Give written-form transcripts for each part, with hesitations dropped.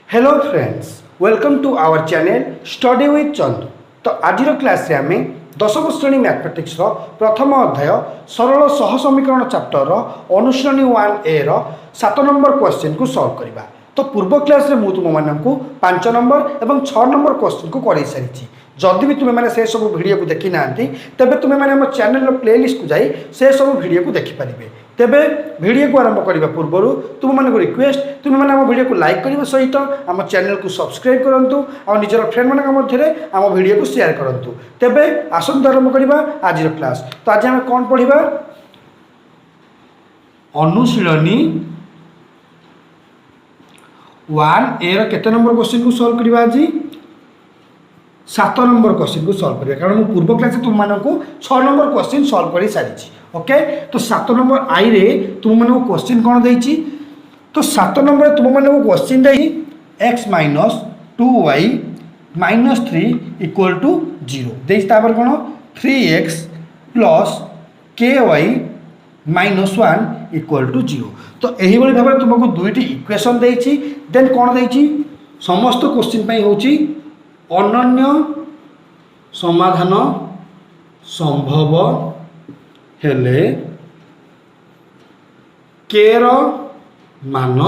Hello friends, welcome to our channel study with Chandu. तो आज class रे आम 10वीं श्रेणी मैथमेटिक्स प्रथम अध्याय सरल सहसमीकरण चैप्टर अनुश्रेणी 1A रो 7 नंबर क्वेश्चन को सॉल्व करवा। तो पूर्व क्लास रे मु तुम मानक 5 नंबर एवं 6 नंबर क्वेश्चन को कर सारी। जदि भी तुम्हें मैंने से सब वीडियो को देखी ना तेबे तुम्हें मैंने चैनल प्लेलिस्ट को जाई से सब वीडियो को देखिपारे। तेबे वीडियो को आरंभ करने पूर्व तुम मान रिक्वेस्ट तुम्हें मैंने वीडियो को लाइक करने सहित आम चैनल को सब्सक्राइब करूँ और निजर फ्रेंड मान मध्य आम वीडियो को शेयर करूँ। तेबे आसंत आरंभ करवा आज क्लास। तो आज आम कौन पढ़ा अनुशीलनी 1A केते नंबर क्वेश्चन को सॉल्व करवा। आज 7 नंबर क्वेश्चन को सॉल्व करिए कारण पूर्व क्लास तुम मानक 6 नंबर क्वेश्चन सॉल्व कर सारी। ओके, तो 7 नंबर आई रे तुम मानक क्वेश्चन कौन देछि। तो 7 नंबर तुम मानक क्वेश्चन दे x minus 2y minus 3 equal to 0 देछि। तापर कौन 3x plus ky minus 1 equal to 0। तो यही भाई भाव तुमको दुईटी इक्वेशन देछि। देन कौन देछि समस्त क्वेश्चन पई होछि अनन्य समाधान संभव हेले केर मान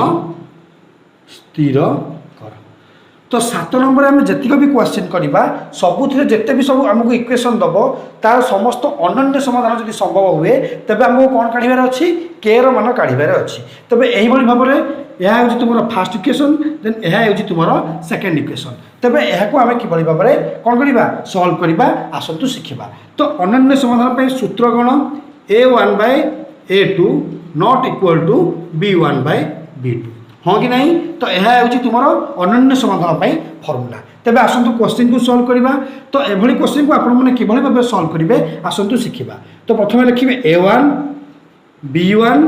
स्थिर कर। तो 7 नंबर आम जितक भी क्वेश्चन करवा सबुथ जिते भी सब आमको इक्वेशन दब तार समस्त अनन्य समाधान जब संभव हुए तेज आमको कौन काढ़ार अच्छी केर मान काढ़ार अच्छी। तेज यही भाव में यह हूँ तुम फास्ट इक्वेशन देन यह हूँ तुम सेकेंड इक्वेशन। तेरे यह आम कि भाव में कौन करवा सल्व करवा आसतु शिखा। तो अनन्य समाधान सूत्र कौन a1/a2 not equal to b1/b2 हाँ कि नहीं। तो यह हूँ तुम अनन्य समाधान फर्मूला। तेरे आसतु क्वेश्चन को सल्व करवा। तो यह क्वेश्चन को आपने कि भाव में सल्व करेंगे आसतु शिखा। तो प्रथम लिखे a1 b1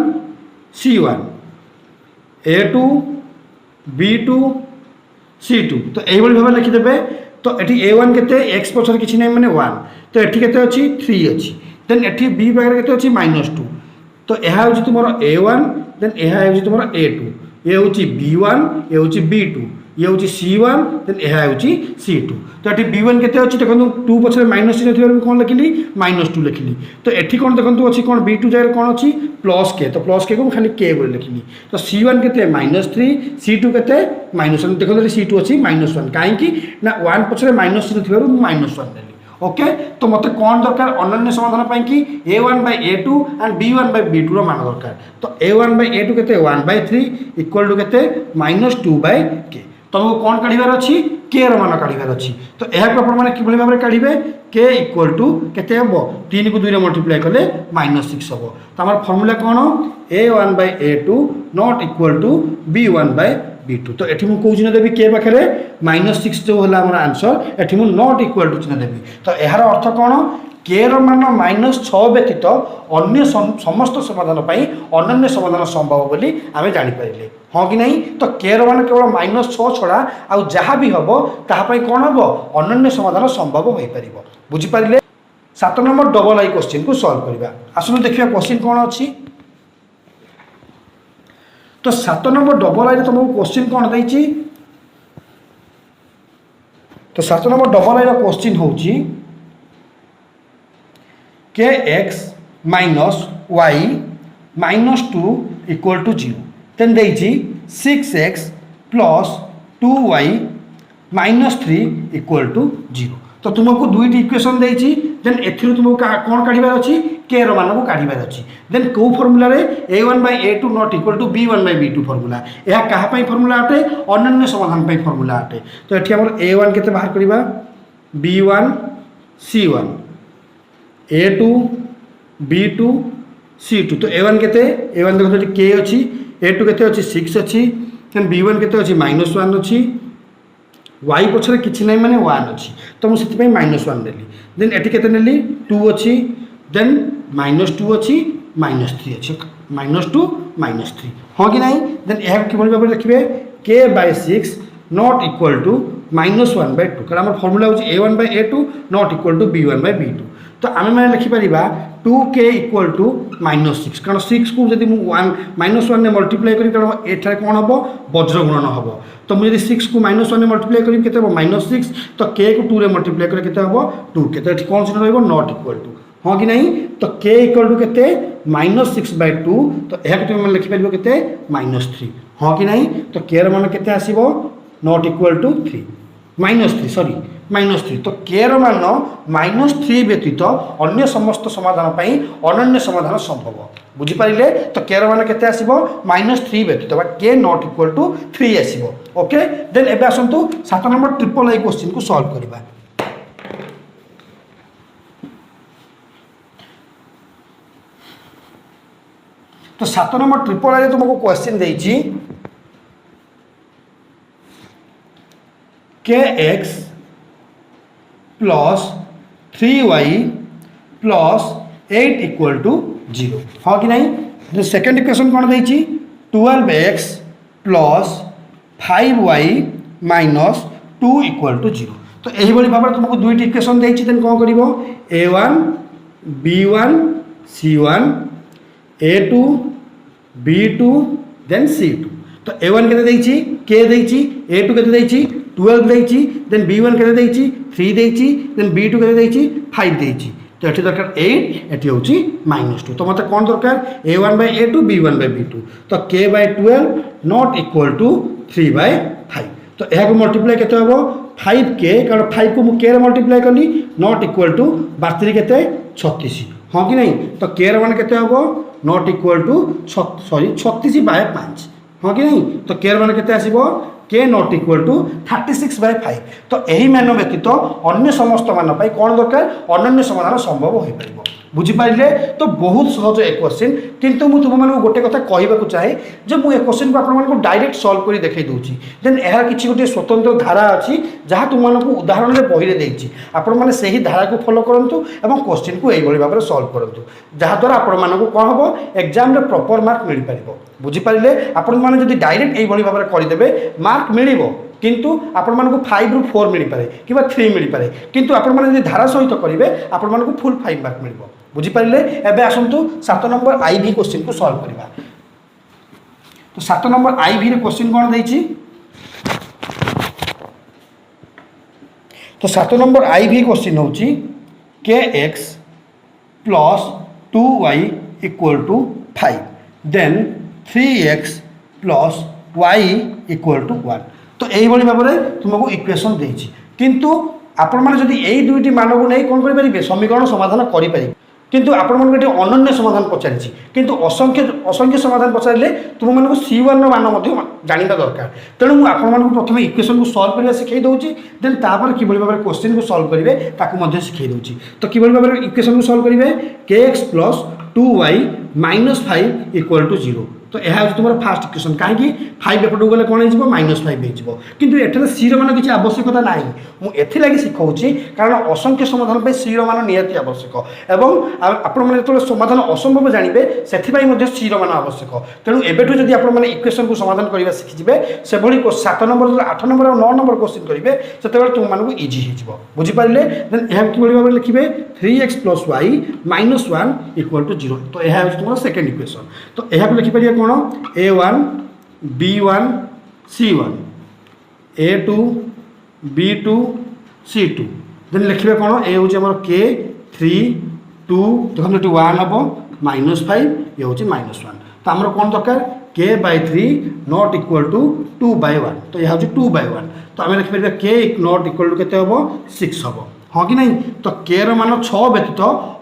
c1 a2 b2 c2। तो यही भाव लिखिदे। तो ये a1 के x पछर किसी ना मैंने 1 तो ये के अच्छी 3 अच्छी देन ये b पाखे के अच्छी -2। तो यह हूँ तुम a1 देन यह हूँ तुम a2 ये हूँ b1 ये हूँ b2 ये हूँ c1 देन यह हूँ c2। तो ये b1 के अच्छी देखो 2 पछरे माइनस चिन्ह थी कौन लिखिली -2 लिखिली। तो ये कौन देखो अच्छी कौन b2 जगह कौन अच्छी प्लस के। तो प्लस के को खाली के बोले लिखिली। तो c1 के -3 c2 के -1 देखो c2 अच्छी -1 कहीं ना 1 पछरे माइनस चिन्ह थी -1 नेली। ओके, तो मत कौन दरकार अनन्य समाधान पाई कि a1/a2 एंड b1/b2 रो मान दरकार। तो a1/a2 केते 1/3 इक्वल टू केते -2/k। तुमको कौन काढ़ार अच्छी के मान काढ़ार अच्छी। तो यह मैंने कि भाव में काढ़े के इक्वल टू केते हम 3 को 2 मल्टीप्लाई कले -6 हम। तो आम फर्मूला कौन a1/a2 not equal to b1/b2। तो ये मुझे चिन्ह देवी के पाखे -6 जो है आम आंसर ये मुझे नॉट इक्वल टू चिन्ह देवी। तो यार अर्थ कौन के मान -6 व्यतीत अन्य समस्त समाधान अनन्य समाधान संभव बोली आम जापर हाँ कि नहीं। तो के मान केवल -6 छड़ा आउ जहाँ भी हम तापाई कौन हम अनन्य समाधान संभव हो पार। बुझिपारे 7 नंबर डबल आई क्वेश्चन को सॉल्व करवा। आसनु देखिए क्वेश्चन कौन अच्छी। तो 7 नंबर डबल आई तुमको क्वेश्चन कौन देछि। तो 7 नंबर डबल आई क्वेश्चन होची के x minus y -2 equal to 0 तेन देछि 6x plus 2y -3 equal to 0। तो तुमको दुईटी इक्वेशन देछि देन एथिरु तुमको कौन काढ़ार अच्छी के मान को काढ़ार अच्छी। देन कौ formula a1/a2 not equal to b1/b2 formula यह क्या फर्मूला अटे अनन्य समाधान फर्मूला अटे। तो ये आम a1 के बाहर करवा b1 c1 a2 b2 c2। तो a1 के a1 देखो के अच्छी a2 के अच्छी 6 अच्छी देन b1 के अच्छी -1 अच्छी y पछरे किछि नै माने 1 अच्छी। तो मुझे -1 नेली देन एटी केते नेली 2 अच्छी देन -2 अच्छी -3 अच्छी -2 -3 हाँ कि नहीं। देन यह कि भाव में लिखे k/6 नॉट इक्वल टू -1/2 कारण आम फर्मूला हूँ a1/a2 not equal to b1/b2 तो आम मैंने लिखिपर 2k इक्वल टू -6 कारण 6 को जब -1 ने मल्टीप्लाई करी कारण एठार कौन हम वज्र गुणन हम तो मुझे 6 को -1 ने मल्टीप्लाई करी केते -6 तो k को 2 रे मल्टीप्लाई करी केते हम 2 केते कौन चिन्ह रहिबो नॉट इक्वल टू हाँ कि नहीं तो k इक्वल टू केते -6/2 तो यह तुम मैंने लिखिपर केते -3 हाँ कि नहीं तो k मान केते आसीबो नॉट इक्वल टू 3 -3 सॉरी -3 तो k मान -3 व्यतीत अन्य समस्त समाधान पाई अनन्य समाधान संभव बुझिपारे तो k मान केते आसीबो -3 व्यतीत बा k नॉट इक्वल टू 3 आसीबो ओके देन एबे आसंतु 7 नंबर ट्रिपल आई क्वेश्चन को सॉल्व करबा तो 7 नंबर ट्रिपल आई तुमको क्वेश्चन देछि kx plus 3y plus 8 equal to 0 हाँ कि नहीं सेकेंड इक्वेशन कौन देछि 12x plus 5y minus 2 equal to 0 तो यही भाव में तुमको दुईट इक्वेशन देछि देन कौन करिवो a1 b1 c1 a2 b2 then c2 तो a1 केते देछि k देछि a2 केते देछि 12 देछि देन b1 केते देछि 3 देछि देन b2 केते देछि 5 देछि तो एठी दरकार 8 एठी होछि -2 तो मते कोन दरकार a1/a2 b1/b2 तो k/12 नॉट इक्वल टू 3/5 तो एहा को मल्टीप्लाई केते होबो 5k कारण 5 को मु k रे मल्टीप्लाई करली नॉट इक्वल टू 32 केते 36 हां कि नहीं तो k रे मान केते होबो नॉट इक्वल टू सॉरी 36/5 हाँ कि नहीं तो k मान केते आसीबो k नॉट इक्वल टू 36/5 तो यही मान व्यतीत अन्य समस्त मान पाई कौन दरकार अनन्य समाधान संभव हो पारिबो बुझिपारे तो बहुत सहज ए क्वेश्चन किंतु मु तुम मानक गोटे कथा कहवाक चाहे जो मुझे क्वेश्चन को आप डायरेक्ट सॉल्व कर देखई दूची देन यह किसी गोटे स्वतंत्र धारा अच्छी जहाँ तुम मानक उदाहरण में बही देती आपण मैंने से ही धारा को फॉलो करूँ और क्वेश्चन को यही भाव में सॉल्व करूँ जहाँद्वारा आपण मानक कौन हम एग्जाम रे प्रॉपर मार्क मिल पार बुझिपारे आपण मैंने जब डायरेक्ट यही भाव में करदे मार्क मिल किंतु आपण मानक 5 ରୁ 4 मिल पारे कि 3 मिल पारे किंतु आपण माने जदि धारा सहित करेंगे आपण मानक फुल 5 मार्क मिल बुझिपारे एबे आसंतु 7 नंबर आईवी क्वेश्चन को सॉल्व करबा तो 7 नंबर आईवी रे क्वेश्चन कोन दैछि तो 7 नंबर आईवी क्वेश्चन होछि kx plus 2y equal to 5 then 3x plus y equal to 1 तो यही भाव में तुमको इक्वेशन देछि किंतु आपण माने जदि एई दुईटी मान को नहीं कौन करि परिबे समीकरण समाधान करि परिबे किंतु आपण मन गोटे अनन्य समाधान पचारिछि किंतु असंख्य असंख्य समाधान पचारिले तुम मानक C1 मान मध्य जानिबा दरकार तेणु मु आपण मानक प्रथम इक्वेशन को सॉल्व करबा सिखै दउछि देन तापर किबोली भाबरे क्वेश्चन को सॉल्व करिवे ताकू मध्य सिखै दउछि तो किबोली भाबरे इक्वेशन को सॉल्व करिवे kx plus 2y minus 5 equal to 0 तो यह हूँ तुम फास्ट इक्वेशन कहीं 5 एपटू गले कौन हो -5 हो किंतु एठार सी मान किसी आवश्यकता ना मुझे शिखाऊँ कारण असंख्य समाधान पर सी मान निहाती आवश्यक एवं आपण मैंने जो समाधान असंभव जानवे से सी मान आवश्यक तेणु एवं जब आप इक्वेशन को समाधान करने शिखिजे से 7 नंबर 8 नंबर और 9 नंबर क्वेश्चन करेंगे से तुम मानक इजी हो बुझिपारे देन यह कि भाव में लिखे 3x plus y minus 1 equal to 0 तो यह हूँ तुम सेकेंड इक्वेशन तो यह लिखिपर कौन a1 b1 c1 a2 b2 c2 then लिखिए कौन ए हूँ आम k 3 2 देखो 1 हम -5 ये हूँ -1 तो आमर कौन दरकार k/3 नॉट इक्वल टू 2/1 तो यह हूँ 2/1 तो आम लिखिपर k नॉट इक्वल टू के 6 हम हाँ कि नहीं तो k मान 6 व्यतीत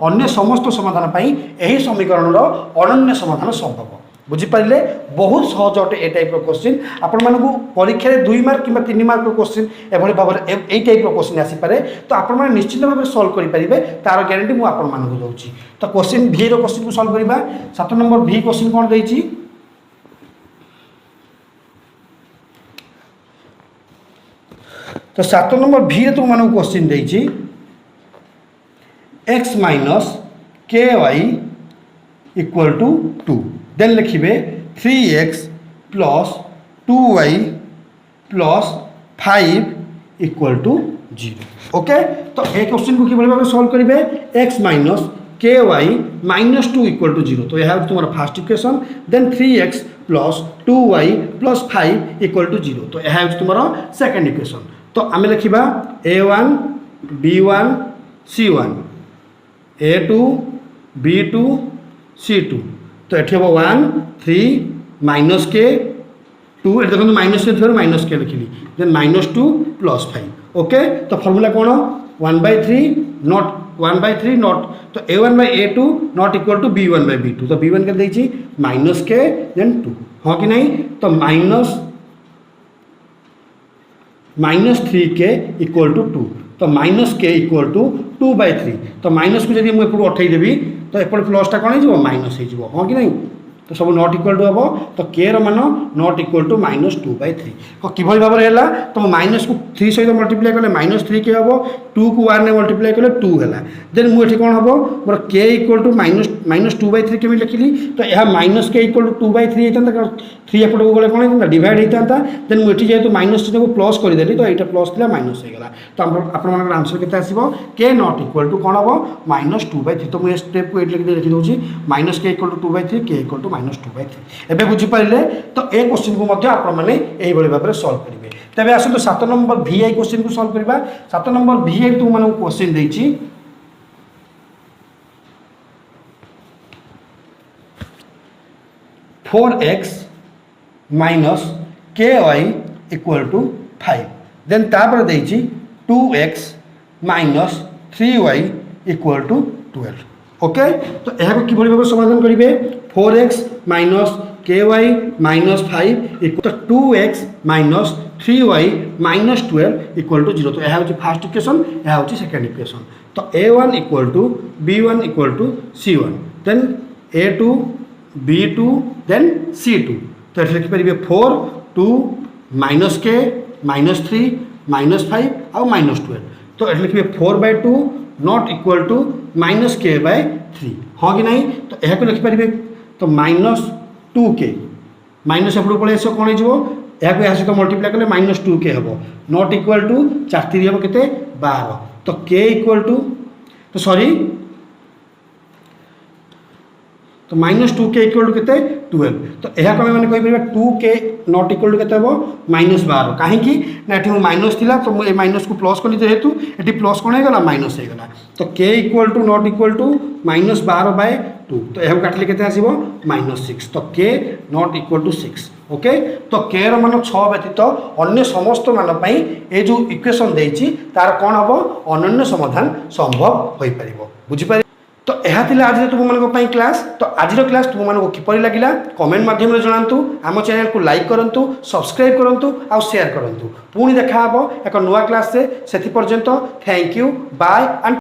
अन्य समस्त समाधान पाई यही समीकरण अनन्य समाधान संभव बुझिपारे बहुत सहज अटे ए टाइप क्वेश्चन आपण मानक परीक्षा 2 मार्क कि 3 मार्क क्वेश्चन एभली भाव में ए टाइप क्वेश्चन आसीपे तो आपण मैंने निश्चित भाव में सॉल्व करेंगे तार ग्यारंटी मुझे आपण मानक दूसरी तो क्वेश्चन भी क्वेश्चन को सॉल्व करवा 7 नंबर भी क्वेश्चन कौन देछि तो 7 नंबर भी तुम मानक क्वेश्चन देछि x minus ky equal to 2 then लिखिए 3x plus 2y plus 5 equal to 0 okay. तो ए क्वेश्चन को किभली भाबे सॉल्व करिवे x minus ky minus 2 equal to 0 तो यह है तुम्हारा first equation then 3x plus 2y plus 5 equal to 0 तो यह है तुम्हारा सेकंड इक्वेशन। तो आम लिखा a1 b1 c1 a2 b2 c2 तो ये हम 1 3 माइनस के 2 ये देखो माइनस के थी माइनस के लिखिली देन माइनस 2 प्लस 5 ओके। तो फॉर्मूला कौन 1/3 नॉट 1/3 नॉट तो a1/a2 not equal to b1/b2 तो b1 के देखिए माइनस के देन 2 हाँ कि नहीं तो माइनस 3 के इक्वल टू 2 तो माइनस के इक्वल टू 2/3 तो माइनस को जब मुझे उठे देवी तो एपटे प्लसटा कौन हो माइनस हो हाँ कि नहीं तो सब नॉट इक्वल टू हम तो के मान नॉट इक्वल टू माइनस 2/3 हाँ कि भाव में है तो माइनस को 3 सहित मल्टीप्लाई कले माइनस 3 के हम 2 को 1 ने मल्टीप्लाई कले 2 है देन मुझे कौन हम मोर के इक्वल टू माइनस 2/3 केमी लिखिली तो यह माइनस के इक्वल टू 2/3 होता 3 एपट को गले कौन होता डिवाइड होता देन मुझे जेहतु माइनस चिन्ह को प्लस करदेली तो यहाँ प्लस था माइनस होगा तो आप आंसर के आसो के नॉट इक्वल टू कौन हम माइनस 2/3 तो मुझे स्टेप को ये लिखिदे माइनस के इक्वल टू 2/3 के इक्वल टू माइनस 2/3 एबे बुझिपारे तो ए क्वेश्चन को मध्य आपण माने एही भली भाबरे सॉल्व करिवे। तबे आसो 7 नंबर VI क्वेश्चन को सॉल्व करबा 7 नंबर VI तू माने क्वेश्चन देछि 4x minus ky equal to 5 then तापर देछि 2x minus 3y equal to 12 okay. तो यह कि भाव समाधान करेंगे 4x minus ky minus 5 equal to 2x minus 3y minus 12 equal to 0 तो यह हूँ फास्ट इक्वेशन यह हूँ सेकेंड इक्वेशन। तो a1 equal to b1 equal to c1 then a2 b2 then c2 तो ये लिखिपारे 4 2 माइनस के माइनस 3 माइनस 5 आउ माइनस 12 तो ये लिखिए 4/2 not equal to minus k/3 हाँ कि नहीं तो यह लिखिपारे तो माइनस 2k माइनस एपट पलि आस कौन हो यहाँ सहित मल्टीप्लाई कले माइनस 2k हम नॉट इक्वल टू 4 3 हम के 12 तो k इक्वल टू तो सॉरी तो माइनस 2k इक्वल टू के 12 तो यह आम मैंने कहीपर 2k नॉट इक्वल टू के माइनस 12 कहीं ना ये माइनस थी तो मुझे माइनस को प्लस कली जेहेतु ये प्लस कौन होगा माइनस होगा तो k equal to not equal to minus 12/2 तो यह काटिले के आसो माइनस 6 तो k not equal to 6 okay. तो k मान 6 व्यतीत अन्य समस्त मान ये जो इक्वेशन देती तार कौन हम अनन्य समाधान संभव हो पार बुझीपार। तो यह थी आज तुम मान क्लास तो आज क्लास तुम मान किपर लगे कमेंट माध्यम जनातु आम चैनल को लाइक करूँ सब्सक्राइब करूँ आउ शेयर करूँ पुणी देखा एक नुआ क्लास से पर्यंत थैंक यू बाय एंड